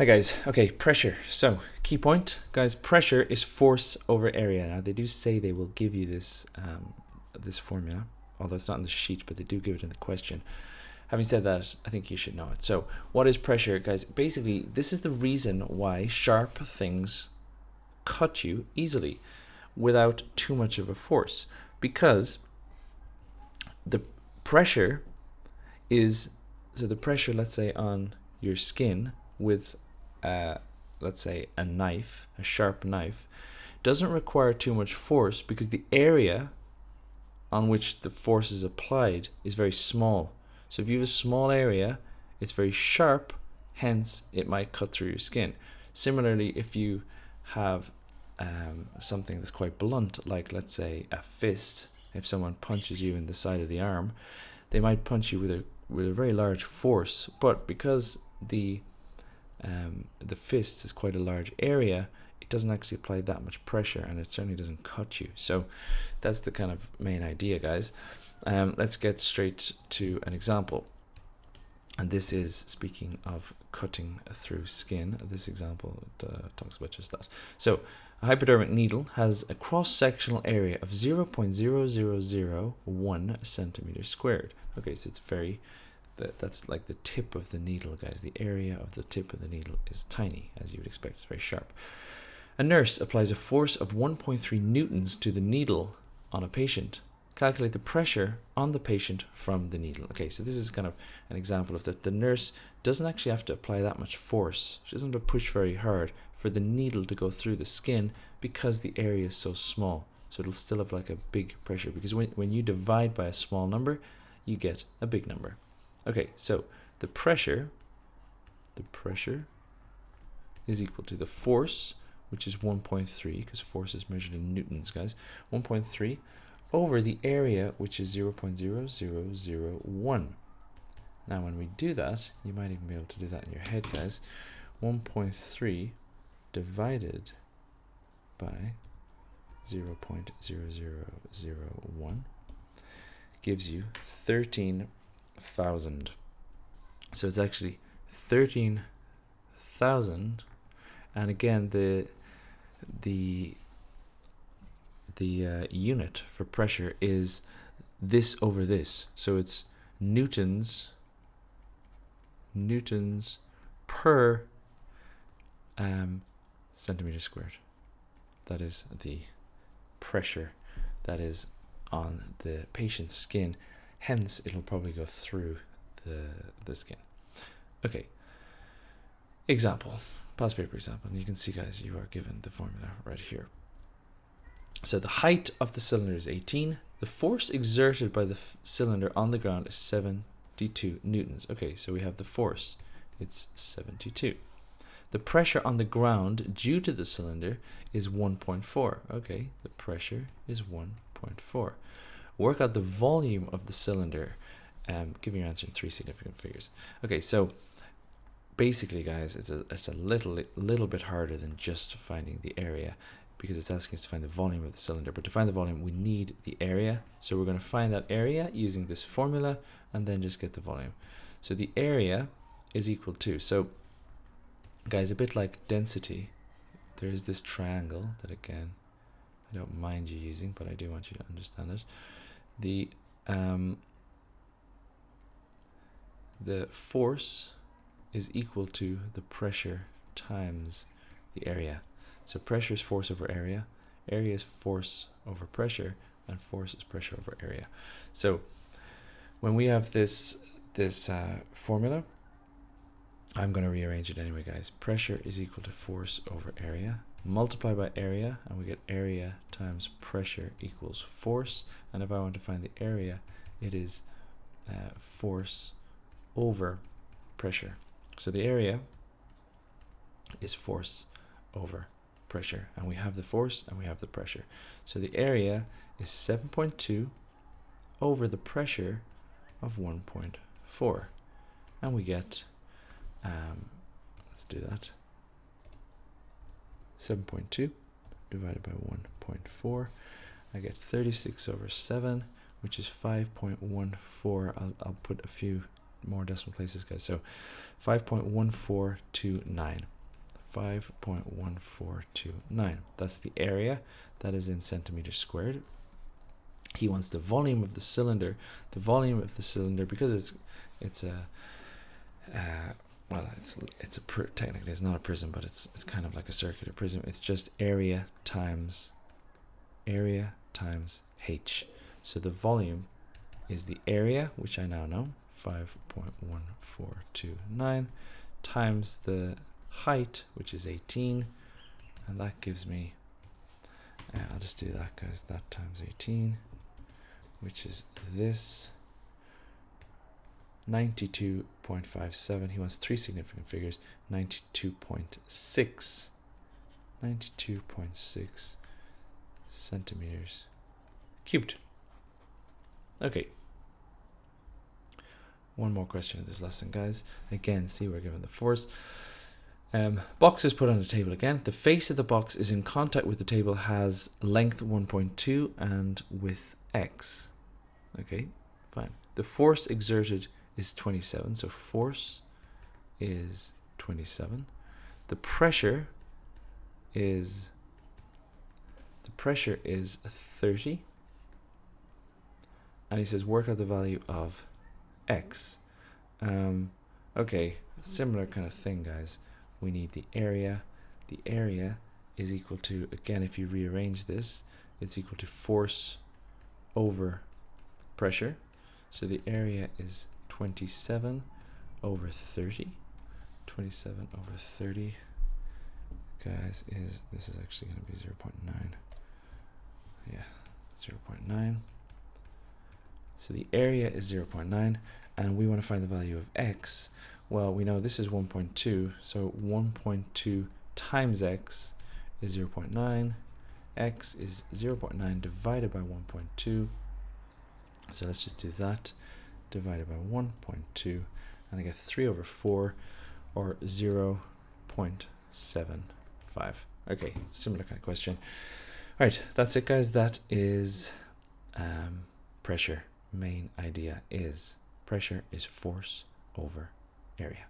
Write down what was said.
Hi guys. Okay, pressure. So key point, guys. Pressure is force over area. Now they do say they will give you this this formula, although it's not in the sheet, but they do give it in the question. Having said that, I think you should know it. So what is pressure, guys? Basically, this is the reason why sharp things cut you easily without too much of a force, because the pressure is, so the pressure, let's say, on your skin with let's say a knife, a sharp knife, doesn't require too much force because the area on which the force is applied is very small. So if you have a small area, it's very sharp, hence it might cut through your skin. Similarly, if you have something that's quite blunt, like let's say a fist, if someone punches you in the side of the arm, they might punch you with a very large force, but because the fist is quite a large area, it doesn't actually apply that much pressure, and it certainly doesn't cut you. So that's the kind of main idea, guys. Let's get straight to an example. And this is speaking of cutting through skin. This example talks about just that. So a hypodermic needle has a cross-sectional area of 0.0001 centimeters squared. Okay, so it's very, that's like the tip of the needle, guys. The area of the tip of the needle is tiny, as you would expect. It's very sharp. A nurse applies a force of 1.3 newtons to the needle on a patient. Calculate the pressure on the patient from the needle. Okay, so this is kind of an example of that. The nurse doesn't actually have to apply that much force. She doesn't have to push very hard for the needle to go through the skin because the area is so small. So it'll still have like a big pressure, because when you divide by a small number, you get a big number. Okay, so the pressure is equal to the force, which is 1.3, because force is measured in newtons, guys. 1.3 over the area, which is 0.0001. Now, when we do that, you might even be able to do that in your head, guys. 1.3 divided by 0.0001 gives you 13,000. So it's actually 13,000, and again the unit for pressure is this over this, so it's newtons per centimeter squared. That is the pressure that is on the patient's skin, hence it'll probably go through the skin. Okay, example, past paper example, and you can see, guys, you are given the formula right here. So the height of the cylinder is 18. The force exerted by the cylinder on the ground is 72 newtons. Okay, so we have the force. It's 72. The pressure on the ground due to the cylinder is 1.4. Okay, the pressure is 1.4. Work out the volume of the cylinder. Give your answer in 3 significant figures. Okay, so basically, guys, it's a little bit harder than just finding the area, because it's asking us to find the volume of the cylinder. But to find the volume, we need the area. So we're going to find that area using this formula and then just get the volume. So the area is equal to, so guys, a bit like density, there is this triangle that, again, I don't mind you using, but I do want you to understand it. The force is equal to the pressure times the area. So pressure is force over area is force over pressure, and force is pressure over area. So when we have this formula, I'm going to rearrange it anyway, guys. Pressure is equal to force over area, multiply by area, and we get area times pressure equals force. And if I want to find the area, it is force over pressure. So the area is force over pressure, and we have the force and we have the pressure. So the area is 7.2 over the pressure of 1.4, and we get let's do that. 7.2 divided by 1.4, I get 36 over 7, which is 5.14. I'll put a few more decimal places, guys. So 5.1429. 5.1429. That's the area. That is in centimeters squared. He wants the volume of the cylinder. The volume of the cylinder, because it's a well, technically it's not a prism, but it's kind of like a circular prism. It's just area times h. So the volume is the area, which I now know, 5.1429, times the height, which is 18, and that gives me, I'll just do that, guys, that times 18, which is this, 92.57. He wants three significant figures. 92.6 centimeters cubed. Okay, one more question of this lesson, guys. Again, see, we're given the force. Box is put on the table again. The face of the box is in contact with the table, has length 1.2 and width x. Okay, fine. The force exerted is 27, so force is 27. The pressure is 30, and he says work out the value of x. Okay, similar kind of thing, guys. We need the area. The area is equal to, again, if you rearrange this, it's equal to force over pressure. So the area is 27 over 30. 27 over 30, guys, this is actually going to be 0.9. Yeah, 0.9. So the area is 0.9, and we want to find the value of x. Well, we know this is 1.2, so 1.2 times x is 0.9. X is 0.9 divided by 1.2. So let's just do that. Divided by 1.2, and I get 3 over 4, or 0.75. Okay, similar kind of question. All right, that's it, guys. That is pressure. Main idea is pressure is force over area.